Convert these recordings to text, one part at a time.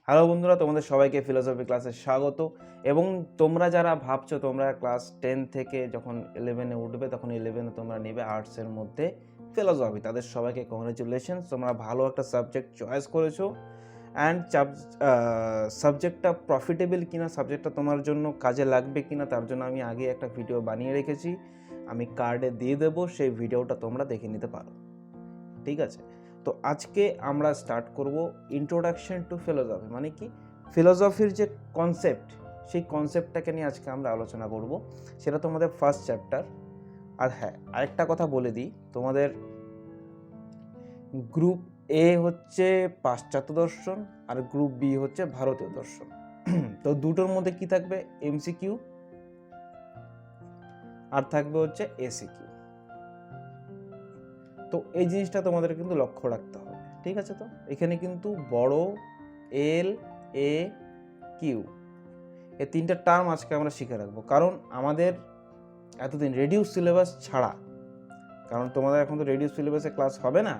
Hello বন্ধুরা, তোমাদের সবাইকে ফিলোসফি ক্লাসে স্বাগত। এবং তোমরা যারা ভাবছো তোমরা ক্লাস 10 থেকে যখন 11-এ উঠবে তখন 11-এ তোমরা নেবে আর্টসের মধ্যে ফিলোসফি, তাদের সবাইকে কংগ্রেচুলেশনস, তোমরা ভালো একটা সাবজেক্ট চয়েস করেছো। অ্যান্ড সাবজেক্টটা প্রফিটেবল কিনা, সাবজেক্টটা তোমার জন্য কাজে লাগবে কিনা, তার জন্য আমি আগে একটা ভিডিও বানিয়ে রেখেছি, আমি কার্ডে দিয়ে দেবো, সেই ভিডিওটা তোমরা দেখে নিতে পারো। ঠিক আছে, তো আজকে আমরা স্টার্ট করব ইন্ট্রোডাকশন টু ফিলোসফি, মানে কি ফিলোসফির যে কনসেপ্ট, সেই কনসেপ্টটাকে নিয়ে আজকে আমরা আলোচনা করব। সেটা তোমাদের ফার্স্ট চ্যাপ্টার। আর হ্যাঁ, আরেকটা কথা বলে দিই, তোমাদের গ্রুপ এ হচ্ছে পাশ্চাত্য দর্শন আর গ্রুপ বি হচ্ছে ভারতীয় দর্শন। তো দুটোর মধ্যে কি থাকবে, এমসিকিউ আর থাকবে হচ্ছে এসিকিউ। তো এই জিনিসটা তোমাদের কিন্তু লক্ষ্য রাখতে হবে, ঠিক আছে? তো এখানে কিন্তু বড় এল এ কিউ এই তিনটা টার্ম আজকে আমরা শিখে রাখবো, কারণ আমাদের এতদিন রেডিউস সিলেবাস ছাড়া, কারণ তোমাদের এখন তো রেডিউস সিলেবাসে ক্লাস হবে না,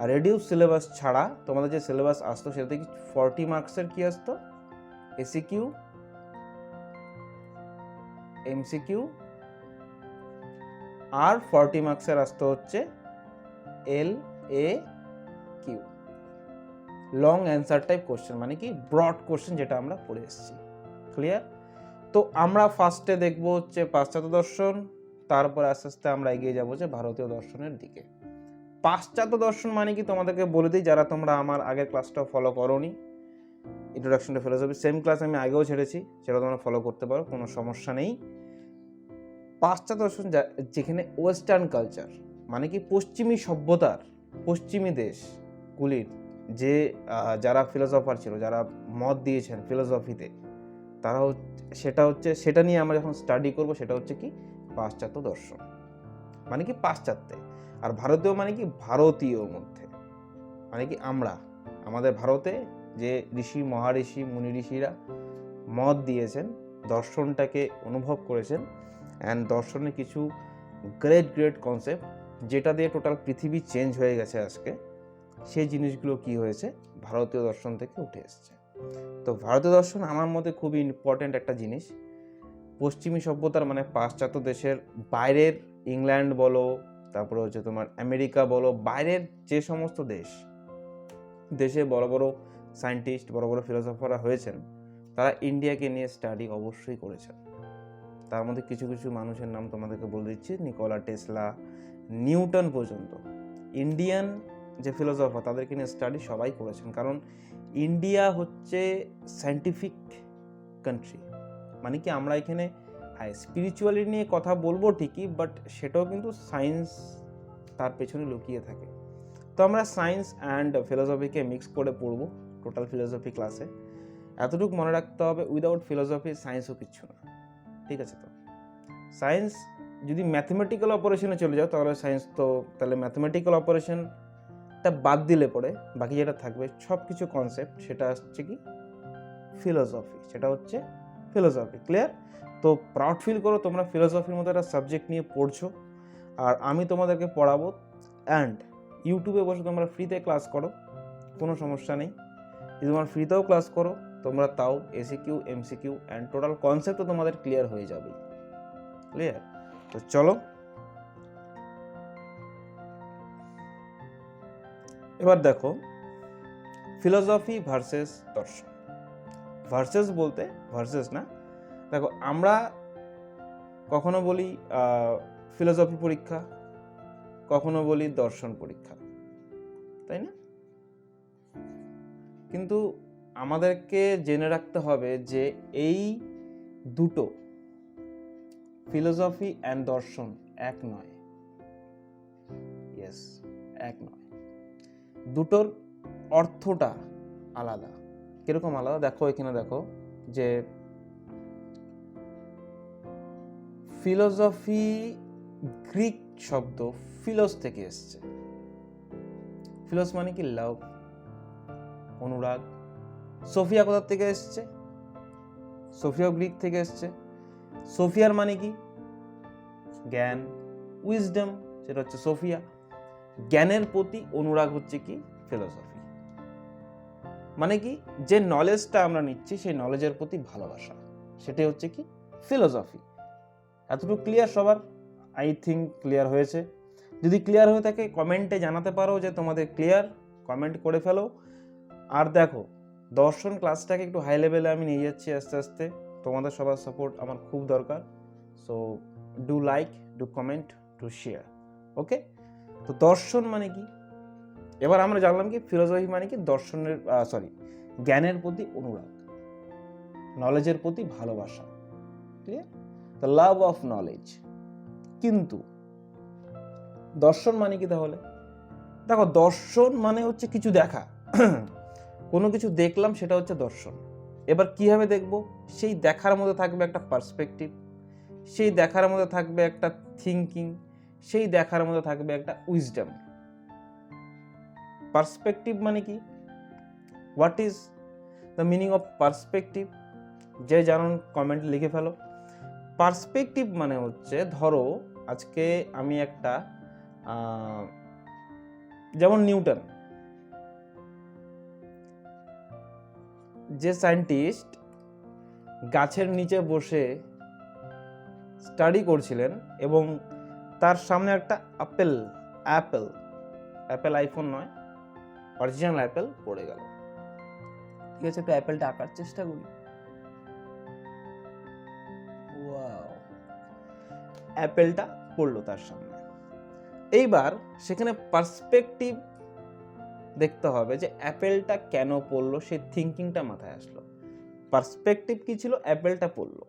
আর রেডিউস সিলেবাস ছাড়া তোমাদের যে সিলেবাস আসতো সেটাতে কি 40 মার্কসের কি আসতো, এসিকিউ, এমসিকিউ, আর 40 মার্কসের আসতো হচ্ছে L A Q, long answer type question, মানে কি ব্রড কোশ্চেন, যেটা আমরা পড়ে এসেছি। ক্লিয়ার? তো আমরা ফার্স্টে দেখবো হচ্ছে পাশ্চাত্য দর্শন, তারপরে আস্তে আস্তে আমরা এগিয়ে যাবো যে ভারতীয় দর্শনের দিকে। পাশ্চাত্য দর্শন মানে কি তোমাদেরকে বলে দিই, যারা তোমরা আমার আগের ক্লাসটা ফলো করোনি, introduction to philosophy, same class আমি আগেও ছেড়েছি, সেটা তোমরা ফলো করতে পারো, কোনো সমস্যা নেই। পাশ্চাত্য দর্শন যেখানে ওয়েস্টার্ন কালচার, মানে কি পশ্চিমী সভ্যতার, পশ্চিমী দেশগুলির যে যারা ফিলোসফার ছিল, যারা মত দিয়েছেন ফিলোসফিতে, তারা সেটা নিয়ে আমরা যখন স্টাডি করব, সেটা হচ্ছে কি পাশ্চাত্য দর্শন, মানে কি পাশ্চাত্যে। আর ভারতীয় মানে কি ভারতীয় মধ্যে, মানে কি আমাদের ভারতে যে ঋষি মহাঋষি মুনি ঋষিরা মত দিয়েছেন, দর্শনটাকে অনুভব করেছেন, অ্যান্ড দর্শনের কিছু গ্রেট কনসেপ্ট যেটা দিয়ে টোটাল পৃথিবী চেঞ্জ হয়ে গেছে আজকে, সেই জিনিসগুলো কি হয়েছে ভারতীয় দর্শন থেকে উঠে এসছে। তো ভারতীয় দর্শন আমার মতে খুবই ইম্পর্ট্যান্ট একটা জিনিস। পশ্চিমী সভ্যতার মানে পাশ্চাত্য দেশের বাইরের, ইংল্যান্ড বলো, তারপরে হচ্ছে তোমার আমেরিকা বলো, বাইরের যে সমস্ত দেশে বড় বড় সায়েন্টিস্ট, বড় বড় ফিলোসফাররা হয়েছেন, তারা ইন্ডিয়াকে নিয়ে স্টাডি অবশ্যই করেছেন। তার মধ্যে কিছু কিছু মানুষের নাম তোমাদেরকে বলে দিচ্ছি, নিকোলা টেসলা, নিউটন পর্যন্ত ইন্ডিয়ান যে ফিলোসফার, তাদেরকে নিয়ে স্টাডি সবাই করেছেন। কারণ ইন্ডিয়া হচ্ছে সায়েন্টিফিক কান্ট্রি, মানে কি আমরা এখানে হ্যাঁ স্পিরিচুয়ালিটি নিয়ে কথা বলবো ঠিকই, বাট সেটাও কিন্তু সায়েন্স তার পেছনে লুকিয়ে থাকে। তো আমরা সায়েন্স অ্যান্ড ফিলোসফিকে মিক্স করে পড়বো টোটাল ফিলোসফি ক্লাসে। এতটুকু মনে রাখতে হবে, উইদাউট ফিলোসফি সায়েন্সও কিচ্ছু না, ঠিক আছে? তো সায়েন্স যদি ম্যাথমেটিক্যাল অপারেশনে চলে যাও, তাহলে ম্যাথমেটিক্যাল অপারেশনটা বাদ দিলে পরে বাকি যেটা থাকবে সব কিছু কনসেপ্ট, সেটা হচ্ছে কি ফিলোসফি, সেটা হচ্ছে ফিলোসফি। ক্লিয়ার? তো প্রাউড ফিল করো তোমরা ফিলোসফির মতো একটা সাবজেক্ট নিয়ে পড়ছো, আর আমি তোমাদেরকে পড়াবো। অ্যান্ড ইউটিউবে বসে তোমরা ফ্রিতে ক্লাস করো, কোনো সমস্যা নেই। যদি তোমরা ফ্রিতেও ক্লাস করো, তোমরা তাও এসিকিউ, এমসিকিউ অ্যান্ড টোটাল কনসেপ্টও তোমাদের ক্লিয়ার হয়ে যাবে। ক্লিয়ার? তো চলো এবার দেখো ফিলোসফি ভার্সেস দর্শন। ভার্সেস বলতে ভার্সেস না, দেখো আমরা কখনো বলি ফিলোসফি পরীক্ষা, কখনো বলি দর্শন পরীক্ষা, তাই না? কিন্তু আমাদেরকে জেনে রাখতে হবে যে এই দুটো, ফিলোসফি অ্যান্ড দর্শন, এক নয়। ইয়েস, এক নয়, দুটোর অর্থটা আলাদা। কিরকম আলাদা দেখো, এখানে দেখো যে ফিলোসফি গ্রিক শব্দ ফিলোস থেকে এসছে। ফিলোস মানে কি লাভ, অনুরাগ। সোফিয়া কোথা থেকে এসছে? সোফিয়া গ্রিক থেকে এসছে। সোফিয়ার মানে কি জ্ঞান, উইজডম, সেটা হচ্ছে সোফিয়া। জ্ঞানের প্রতি অনুরাগ হচ্ছে কি ফিলোসফি। মানে কি, যে নলেজটা আমরা নিচ্ছি সেই নলেজের প্রতি ভালোবাসা, সেটাই হচ্ছে কি ফিলোসফি। এতটুকু ক্লিয়ার সবার? আই থিঙ্ক ক্লিয়ার হয়েছে। যদি ক্লিয়ার হয়ে থাকে কমেন্টে জানাতে পারো যে তোমাদের ক্লিয়ার, কমেন্ট করে ফেলো। আর দেখো, দর্শন ক্লাসটাকে একটু হাই লেভেলে আমি নিয়ে যাচ্ছি আস্তে আস্তে, তোমাদের সবার সাপোর্ট আমার খুব দরকার। So do like, do comment, do share. Okay, তো দর্শন মানে কি এবার আমরা জানলাম, কি ফিলোসফি মানে কি দর্শনের জ্ঞানের প্রতি অনুরাগ, নলেজের প্রতি ভালোবাসা। Clear? The love of knowledge. কিন্তু দর্শন মানে কি তাহলে? দেখো, দর্শন মানে হচ্ছে কিছু দেখা। কোনো কিছু দেখলাম, সেটা হচ্ছে দর্শন। এবার কিভাবে দেখব? সেই দেখার মধ্যে থাকবে একটা পার্সপেক্টিভ, সেই দেখার মধ্যে থাকবে একটা থিঙ্কিং, সেই দেখার মধ্যে থাকবে একটা উইজডম। পার্সপেক্টিভ মানে কি? What is the meaning of perspective? যে জানুন কমেন্ট লিখে ফেলো। পার্সপেক্টিভ মানে হচ্ছে, ধরো আজকে আমি একটা যেমন নিউটন, যে সায়েন্টিস্ট গাছের নিচে বসে স্টাডি করছিলেন এবং তার সামনে একটা অ্যাপেল আইফোন নয়, অরিজিনাল অ্যাপেল পড়ে গেল। ঠিক আছে, একটু অ্যাপেলটা আঁকার চেষ্টা করি। ওয়াও, অ্যাপেলটা পড়লো তার সামনে। এইবার সেখানে পার্সপেক্টিভ দেখতে হবে যে অ্যাপেলটা কেন পড়লো, সেই থিঙ্কিংটা মাথায় আসলো। পার্সপেক্টিভ কি ছিল? অ্যাপেলটা পড়লো।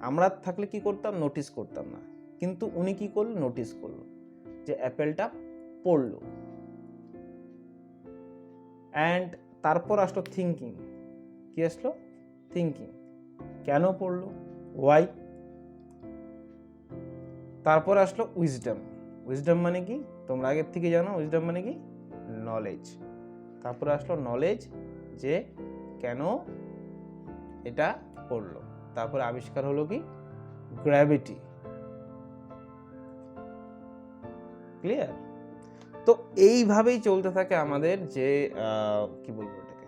আমরা থাকলে কি করতাম? নোটিস করতাম না, কিন্তু উনি কি করলো? নোটিস করলো যে অ্যাপেলটা পড়লো। অ্যান্ড তারপর আসলো থিঙ্কিং। কি আসলো? থিঙ্কিং। কেন পড়লো? ওয়াই। তারপর আসলো উইজডম। উইজডম মানে কি? তোমরা আগের থেকে জানো, উইজডম মানে কি? নলেজ। তারপরে আসলো নলেজ, যে কেন এটা পড়লো। তারপরে আবিষ্কার হলো কি? গ্র্যাভিটি। ক্লিয়ার? তো এইভাবেই চলতে থাকে আমাদের যে কি বলবো এটাকে,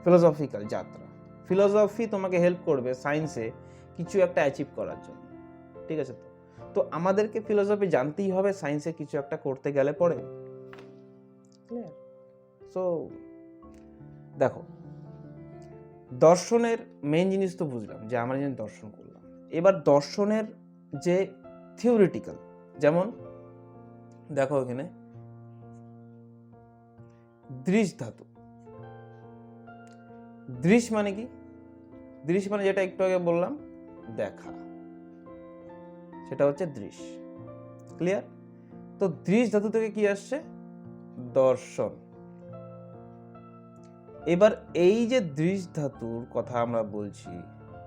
ফিলোসফিক্যাল যাত্রা। ফিলোসফি তোমাকে হেল্প করবে সায়েন্সে কিছু একটা অ্যাচিভ করার জন্য। ঠিক আছে? তো আমাদেরকে ফিলোসফি জানতেই হবে সায়েন্সে কিছু একটা করতে গেলে পরে। ক্লিয়ার? সো দেখো, দর্শনের মেইন জিনিস তো বুঝলাম, যে আমরা যেন দর্শন করলাম। এবার দর্শনের যে থিওরিটিক্যাল, যেমন দেখো এখানে দৃশ ধাতু। দৃশ মানে কি? দৃশ মানে যেটা একটু আগে বললাম, দেখা, সেটা হচ্ছে দৃশ। ক্লিয়ার? তো দৃশ ধাতু থেকে কি আসছে? দর্শন। এবার এই যে দৃশ ধাতুর কথা আমরা বলছি,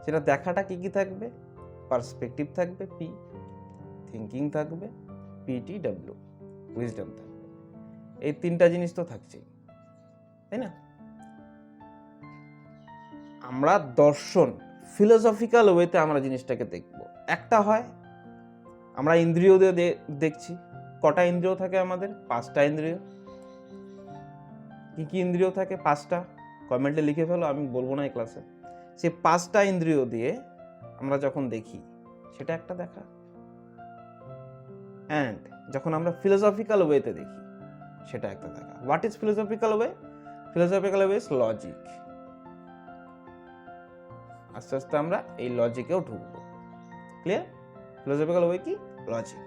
সেটা দেখাটা কি কি থাকবে? পার্সপেক্টিভ থাকবে, পি, থিঙ্কিং থাকবে, PTW, উইজডম থাকবে। এই তিনটা জিনিস তো থাকছেই, তাই না? আমরা দর্শন ফিলোসফিক্যাল ওয়েতে আমরা জিনিসটাকে দেখব। একটা হয় আমরা ইন্দ্রিয় দিয়ে দেখছি। কটা ইন্দ্রিয় থাকে আমাদের? 5টা ইন্দ্রিয়। কি কি ইন্দ্রিয় থাকে? 5টা। কমেন্টে লিখে ফেলো, আমি বলবো না এই ক্লাসে। সেই 5টা ইন্দ্রিয় দিয়ে আমরা যখন দেখি, সেটা একটা দেখা। অ্যান্ড যখন আমরা ফিলোসফিক্যাল ওয়েতে দেখি, সেটা একটা দেখা। What is philosophical way? Philosophical way is logic. আস্তে আস্তে আমরা এই লজিকেও ঢুকবো। ক্লিয়ার? ফিলোসফিক্যাল ওয়ে কি? লজিক।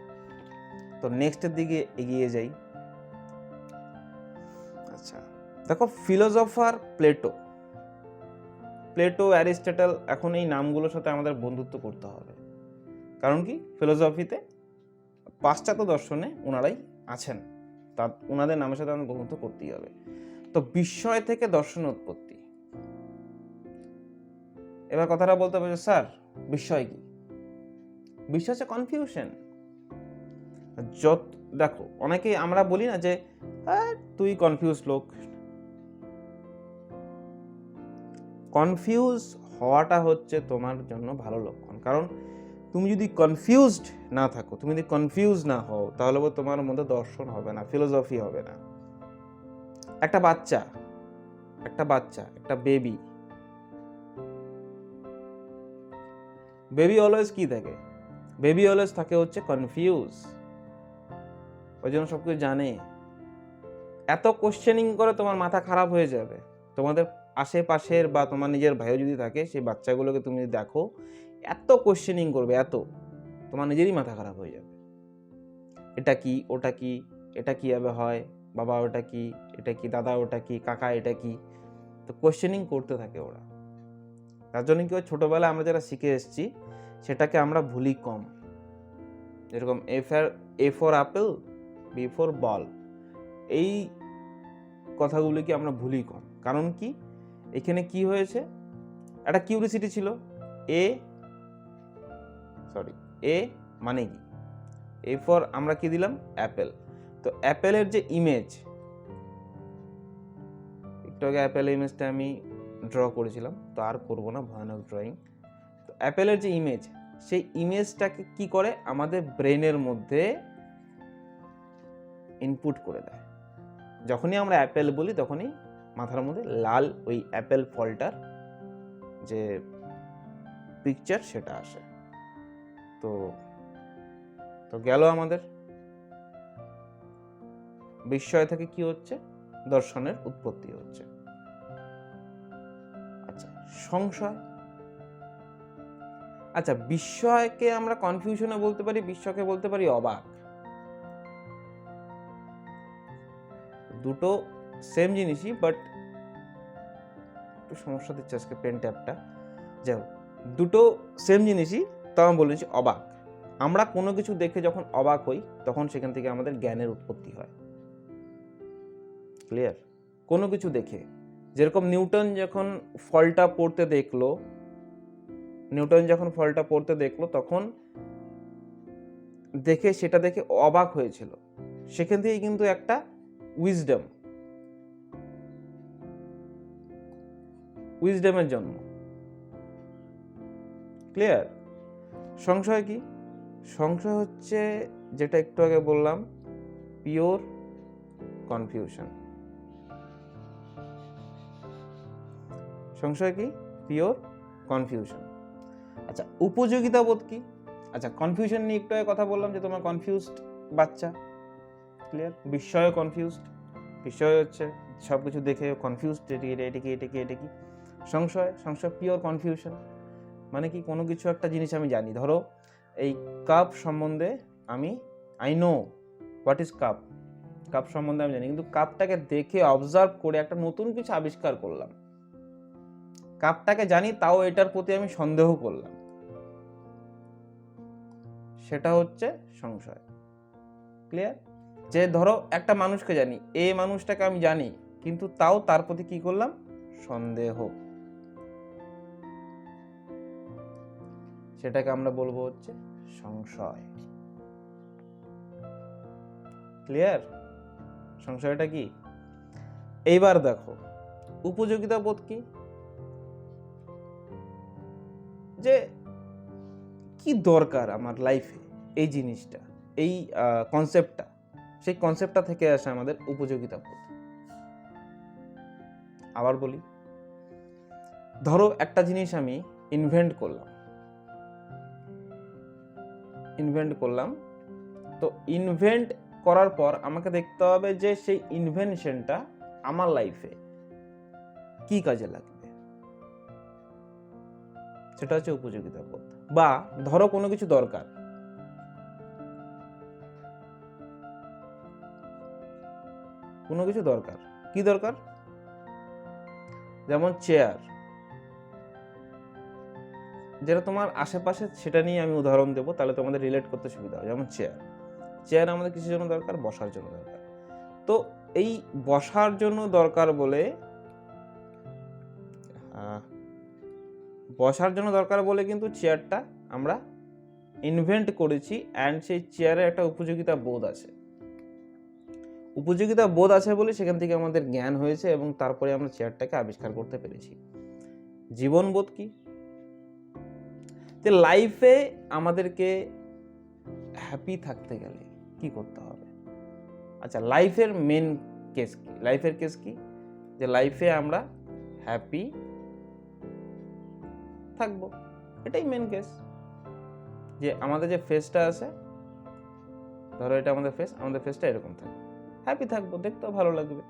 তো নেক্সটের দিকে এগিয়ে যাই। আচ্ছা, দেখো, ফিলোসফার প্লেটো, অ্যারিস্টটল, এখন এই নামগুলোর সাথে আমাদের বন্ধুত্ব করতে হবে। কারণ কি? ফিলোসফিতে, পাশ্চাত্য দর্শনে ওনারাই আছেন, তার ওনাদের নামের সাথে আমাদের বন্ধুত্ব করতেই হবে। তো বিস্ময় থেকে দর্শনের উৎপত্তি। এবার কথাটা বলতে হবে, স্যার বিস্ময় কি? বিস্ময় হচ্ছে কনফিউশন। দেখো, অনেকেই আমরা বলি না যে তুই কনফিউজ লোক। কনফিউজ হওয়াটা হচ্ছে তোমার জন্য ভালো লক্ষণ। কারণ তুমি যদি কনফিউজড না থাকো, তুমি যদি কনফিউজ না হও, তাহলে তোমার মধ্যে দর্শন হবে না, ফিলোসফি হবে না। একটা বাচ্চা একটা বাচ্চা, একটা বেবি, বেবি অলওয়েজ কি থাকে? বেবি অলওয়েজ থাকে হচ্ছে কনফিউজ, ওই জন্য সবকিছু জানে। এত কোশ্চেনিং করে তোমার মাথা খারাপ হয়ে যাবে। তোমাদের আশেপাশের বা তোমার নিজের ভাইও যদি থাকে, সেই বাচ্চাগুলোকে তুমি দেখো, এত কোশ্চেনিং করবে, এত, তোমার নিজেরই মাথা খারাপ হয়ে যাবে। এটা কি, ওটা কি, এটা কিভাবে হয়, বাবা ওটা কি, এটা কি, দাদা ওটা কি, কাকা এটা কি, তো কোশ্চেনিং করতে থাকে ওরা। তার জন্য কি হয়, ছোটবেলায় আমরা যারা শিখে এসেছি সেটাকে আমরা ভুলি কম। যেরকম A for apple, B for ball, এই কথাগুলিকে আমরা ভুলি কম। কারণ কি, এখানে কি হয়েছে, একটা কিউরিসিটি ছিল। এ মানে কি, এ ফর আমরা কি দিলাম, অ্যাপেল। তো অ্যাপেলের যে ইমেজ, একটু আগে অ্যাপেলের ইমেজটা আমি ড্র করেছিলাম, তো আর করবো না ভয়ানক ড্রয়িং। তো অ্যাপেলের যে ইমেজ, সেই ইমেজটাকে কি করে আমাদের ব্রেনের মধ্যে ইনপুট করে দেয়। যখনই আমরা অ্যাপেল বলি তখনই মাথার মধ্যে লাল ওই অ্যাপেল ফলটার যে পিকচার সেটা আসে। তো তো গেল আমাদের বিস্ময় থেকে কি হচ্ছে, দর্শনের উৎপত্তি হচ্ছে। আচ্ছা, সংশয়। আচ্ছা, বিস্ময়কে আমরা কনফিউশনে বলতে পারি, বিস্ময়কে বলতে পারি অবাক। দুটো সেম জিনিসই, বাট একটু সমস্যা দিচ্ছে আজকে পেন ট্যাপটা। যাই, দুটো সেম জিনিসই, তাও আমি বলেছি অবাক। আমরা কোনো কিছু দেখে যখন অবাক হই, তখন সেখান থেকে আমাদের জ্ঞানের উৎপত্তি হয়। ক্লিয়ার? কোনো কিছু দেখে, যেরকম নিউটন যখন ফলটা পড়তে দেখলো, তখন সেটা দেখে অবাক হয়েছিল। সেখান থেকে কিন্তু একটা উইজডমের জন্ম। ক্লিয়ার? সংশয় কি? সংশয় হচ্ছে যেটা একটু আগে বললাম, পিওর কনফিউশন। সংশয় কি? Pure confusion. আচ্ছা, উপযোগিতা বোধ কি? আচ্ছা, কনফিউশন নিয়ে একটু আগে কথা বললাম যে তোমার কনফিউজড বাচ্চা। ক্লিয়ার? বিস্ময় কনফিউজড, বিস্ময় হচ্ছে সবকিছু দেখে কনফিউজড, এটা কি। সংশয় পিওর কনফিউশন, মানে কি, কোনো কিছু একটা জিনিস আমি জানি, ধরো এই কাপ সম্বন্ধে I know what is cup সম্বন্ধে আমি জানি, কিন্তু কাপটাকে দেখে অবজার্ভ করে একটা নতুন কিছু আবিষ্কার করলাম। কাপটাকে জানি, তাও এটার প্রতি আমি সন্দেহ করলাম, সেটা হচ্ছে সংশয়। ক্লিয়ার? যে ধরো একটা মানুষকে জানি, এই মানুষটাকে আমি জানি, কিন্তু তাও তার প্রতি কি করলাম, সন্দেহ, সেটাকে আমরা বলবো হচ্ছে সংশয়। ক্লিয়ার? সংশয়টা কি? এইবার দেখো উপযোগিতা বোধ কি, যে কি দরকার আমার লাইফে এই জিনিসটা, এই কনসেপ্টটা, সেই কনসেপ্টটা থেকে আসে আমাদের উপযোগিতা বোধ। আবার বলি, ধরো একটা জিনিস আমি ইনভেন্ট করলাম, তো ইনভেন্ট করার পর আমাকে দেখতে হবে যে সেই ইনভেনশনটা আমার লাইফে কি কাজে লাগবে, সেটা হচ্ছে উপযোগিতা বোধ। বা ধরো কোনো কিছু দরকার, কি দরকার, যেমন চেয়ার, যেটা তোমার আশেপাশে সেটা নিয়ে আমি উদাহরণ দেবো, তাহলে তোমাদের রিলেট করতে সুবিধা হবে। যেমন চেয়ার আমাদের কিসের জন্য দরকার, বসার জন্য দরকার। তো এই বসার জন্য দরকার বলে কিন্তু চেয়ারটা আমরা ইনভেন্ট করেছি, অ্যান্ড সেই চেয়ারে একটা উপযোগিতা বোধ আছে বলে সেখান থেকে আমাদের জ্ঞান হয়েছে, এবং তারপরে আমরা চেয়ারটাকে আবিষ্কার করতে পেরেছি। জীবনবোধ কি? যে লাইফে আমাদেরকে হ্যাপি থাকতে গেলে কি করতে হবে? আচ্ছা, লাইফের কেস কি? যে লাইফে আমরা হ্যাপি থাকবো, এটাই মেন কেস। যে আমাদের যে ফেসটা আছে, ধরো এটা আমাদের ফেস, আমাদের ফেসটা এরকম থাকবে, হ্যাপি থাকবো, দেখতেও ভালো লাগবে।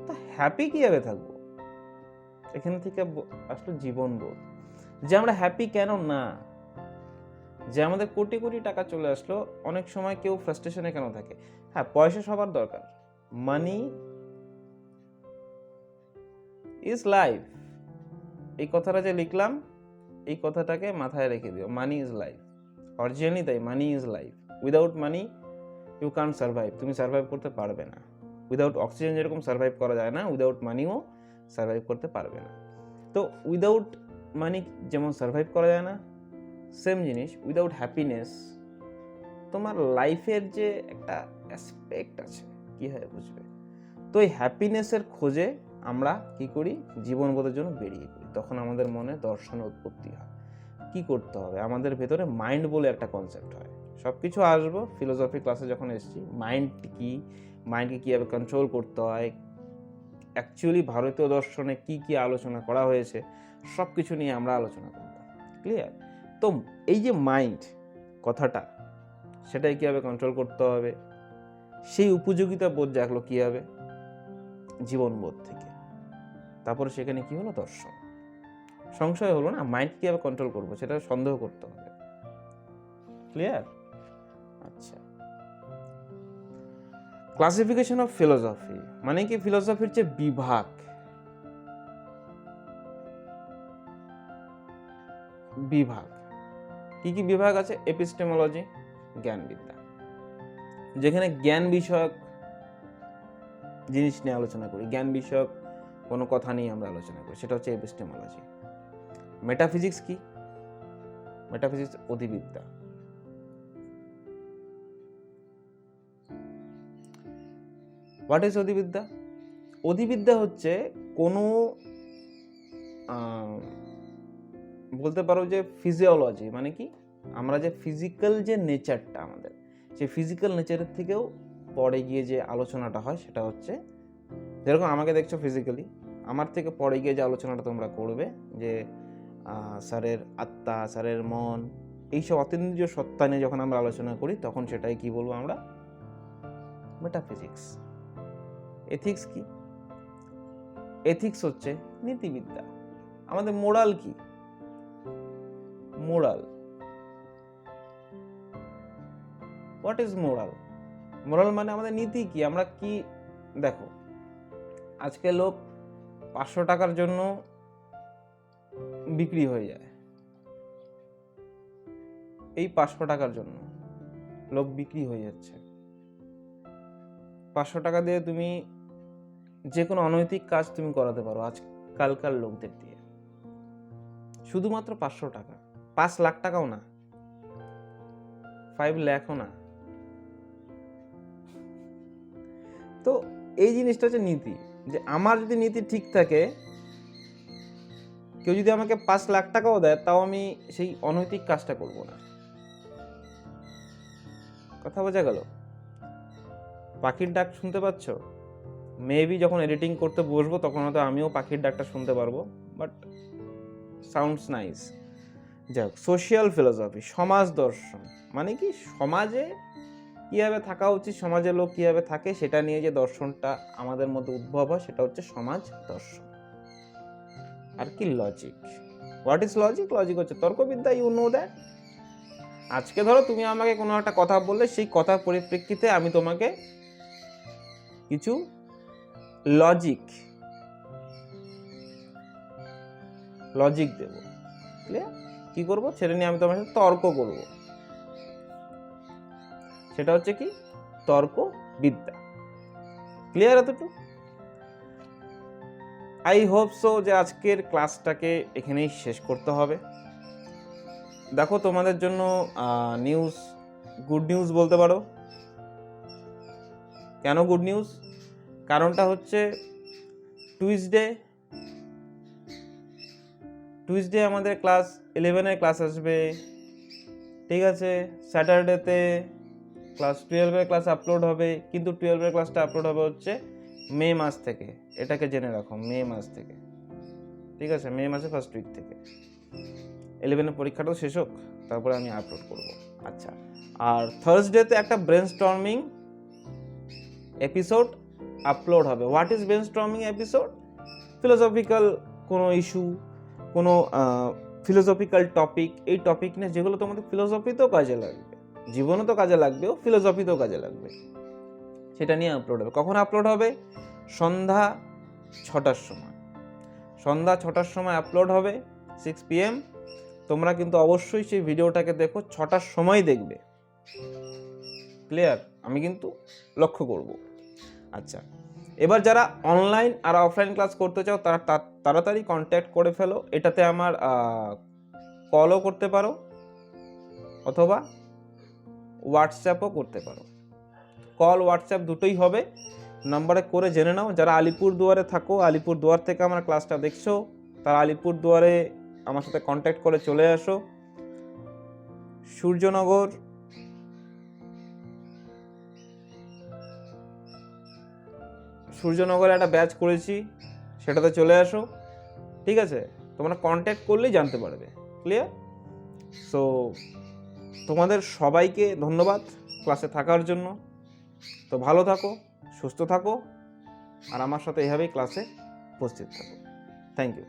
তো হ্যাপি কিভাবে থাকবো? এখান থেকে আসলে জীবনবোধ, যে আমরা হ্যাপি কেন না। যে আমাদের কোটি কোটি টাকা চলে আসলো, অনেক সময় কেউ ফ্রাস্ট্রেশনে কেন থাকে? হ্যাঁ, পয়সা সবার দরকার, মানি ইজ লাইফ। এই কথাটা যে লিখলাম, এই কথাটাকে মাথায় রেখে দিও, মানি ইজ লাইফ। অরিজিনালি তাই, money is life. Without money you can't survive, তুমি সার্ভাইভ করতে পারবে না। উইদাউট অক্সিজেন যেরকম সার্ভাইভ করা যায় না, উইদাউট মানিও সার্ভাইভ করতে পারবে না। তো উইদাউট মানি যেমন সার্ভাইভ করা যায় না, সেম জিনিস উইদাউট হ্যাপিনেস তোমার লাইফের যে একটা অ্যাসপেক্ট আছে, কীভাবে বুঝবে? তো এই হ্যাপিনেসের খোঁজে আমরা কি করি? জীবনবোধের জন্য বেরিয়ে পড়ি। তখন আমাদের মনে দর্শনের উৎপত্তি হয়। কি করতে হবে? আমাদের ভেতরে মাইন্ড বলে একটা কনসেপ্ট হয়। সব কিছু আসবো ফিলোসফি ক্লাসে যখন এসেছি, মাইন্ড কি, মাইন্ডকে কীভাবে কন্ট্রোল করতে হয়, অ্যাকচুয়ালি ভারতীয় দর্শনে কি কি আলোচনা করা হয়েছে, সব কিছু নিয়ে আমরা আলোচনা করব। ক্লিয়ার? তো এই যে মাইন্ড কথাটা, সেটাই কীভাবে কন্ট্রোল করতে হবে, সেই উপযোগিতা বোধ জাগলো কীভাবে? জীবনবোধ থেকে। তারপরে সেখানে কি হলো? দর্শন। সংশয় হলো না, মাইন্ড কীভাবে কন্ট্রোল করবো সেটা সন্দেহ করতে হবে। ক্লিয়ার? আচ্ছা, ক্লাসিফিকেশন অফ ফিলোসফি মানে কি? ফিলোসফির যে বিভাগ, বিভাগ কি কি বিভাগ আছে? এপিস্টেমোলজি, জ্ঞানবিদ্যা, যেখানে জ্ঞান বিষয়ক জিনিস নিয়ে আলোচনা করি, জ্ঞান বিষয়ক কোনো কথা নিয়ে আমরা আলোচনা করি, সেটা হচ্ছে এপিস্টেমোলজি। মেটাফিজিক্স কি? মেটাফিজিক্স অধিবিদ্যা। হোয়াট ইজ অধিবিদ্যা? অধিবিদ্যা হচ্ছে কোনো বলতে পারো যে ফিজিওলজি, মানে কি আমরা যে ফিজিক্যাল যে নেচারটা আমাদের, সেই ফিজিক্যাল নেচারের থেকেও পরে গিয়ে যে আলোচনাটা হয় সেটা হচ্ছে, যেরকম আমাকে দেখছো ফিজিক্যালি, আমার থেকে পরে গিয়ে যে আলোচনাটা তোমরা করবে, যে স্যারের আত্মা, স্যারের মন, এইসব অতীন্দ্রিয় সত্তা নিয়ে যখন আমরা আলোচনা করি, তখন সেটাই কি বলবো আমরা? মেটাফিজিক্স। এথিক্স কি? এথিক্স হচ্ছে নীতিবিদ্যা। আমাদের মোরাল কি? Moral. What is moral? Moral মানে আমাদের নীতি কি, আমরা কি। দেখো, আজকে লোক 500 টাকার জন্য বিক্রি হয়ে যায়। এই 500 টাকার জন্য লোক বিক্রি হয়ে যাচ্ছে। 500 টাকা দিয়ে তুমি যে কোনো অনৈতিক কাজ তুমি করাতে পারো আজকালকার লোকদের দিয়ে, শুধুমাত্র 500 টাকা। 5 লাখ টাকাও না, 5 লাখও না। তো এই জিনিসটা হচ্ছে নীতি, যে আমার যদি নীতি ঠিক থাকে, কেউ যদি আমাকে 5 লাখ টাকাও দেয়, তাও আমি সেই অনৈতিক কাজটা করব না। কথা বোঝা গেল? পাখির ডাক শুনতে পাচ্ছ? মেবি যখন এডিটিং করতে বসবো তখন হয়তো আমিও পাখির ডাকটা শুনতে পারবো, বাট সাউন্ডস নাইস। যাই হোক, সোশিয়াল ফিলোসফি, সমাজ দর্শন মানে কি? সমাজে কীভাবে থাকা উচিত, সমাজের লোক কীভাবে থাকে, সেটা নিয়ে যে দর্শনটা আমাদের মধ্যে উদ্ভব হয়, সেটা হচ্ছে সমাজ দর্শন। আর কি? Logic. What is logic? Logic হচ্ছে তর্কবিদ্যা। You know that. আজকে ধরো তুমি আমাকে কোনো একটা কথা বললে, সেই কথার পরিপ্রেক্ষিতে আমি তোমাকে কিছু লজিক দেব। ক্লিয়ার? কি করব? সেটা নিয়ে আমি তোমার সাথে তর্ক করব। সেটা হচ্ছে কি? তর্কবিদ্যা। ক্লিয়ার এতটুকু? আই হোপ সো যে আজকের ক্লাসটাকে এখানেই শেষ করতে হবে। দেখো, তোমাদের জন্য নিউজ, গুড নিউজ বলতে পারো। কেন গুড নিউজ? কারণটা হচ্ছে টুইসডে আমাদের ক্লাস 11-এর ক্লাস আসবে, ঠিক আছে? স্যাটারডেতে ক্লাস 12-এর ক্লাস আপলোড হবে, কিন্তু 12-এর ক্লাসটা আপলোড হবে হচ্ছে মে মাস থেকে, এটাকে জেনে রাখো, মে মাস থেকে, ঠিক আছে, মে মাসে ফার্স্ট উইক থেকে। 11-এর পরীক্ষাটাও শেষ হোক, তারপরে আমি আপলোড করব। আচ্ছা, আর থার্সডেতে একটা ব্রেনস্টর্মিং এপিসোড আপলোড হবে। What is brainstorming episode? Philosophical কোনো ইস্যু, কোনো ফিলোসফিক্যাল টপিক, এই টপিক নিয়ে যেগুলো তোমাদের ফিলোসফিতেও কাজে লাগবে, জীবনে তো কাজে লাগবেও, ফিলোসফিতেও কাজে লাগবে, সেটা নিয়ে আপলোড হবে। কখন আপলোড হবে? সন্ধ্যা 6টার সময়। সন্ধ্যা 6টার সময় আপলোড হবে, 6 PM। তোমরা কিন্তু অবশ্যই সেই ভিডিওটাকে দেখো, 6টার সময় দেখবে, ক্লিয়ার? আমি কিন্তু লক্ষ্য করব। আচ্ছা, এবার যারা অনলাইন আর অফলাইন ক্লাস করতে চাও তারা তাড়াতাড়ি কন্ট্যাক্ট করে ফেলো। এটাতে আমার কলও করতে পারো অথবা হোয়াটসঅ্যাপও করতে পারো। কল হোয়াটসঅ্যাপ দুটোই হবে, নাম্বারে করে জেনে নাও। যারা আলিপুরদুয়ারে থাকো, আলিপুরদুয়ার থেকে আমার ক্লাসটা দেখছো, তারা আলিপুরদুয়ারে আমার সাথে কন্ট্যাক্ট করে চলে আসো। সূর্যনগরে একটা ব্যাচ করেছি, সেটাতে চলে আসো, ঠিক আছে? তোমরা কন্ট্যাক্ট করলেই জানতে পারবে, ক্লিয়ার? সো তোমাদের সবাইকে ধন্যবাদ ক্লাসে থাকার জন্য। তো ভালো থাকো, সুস্থ থাকো, আর আমার সাথে এভাবেই ক্লাসে উপস্থিত থাকো। Thank you.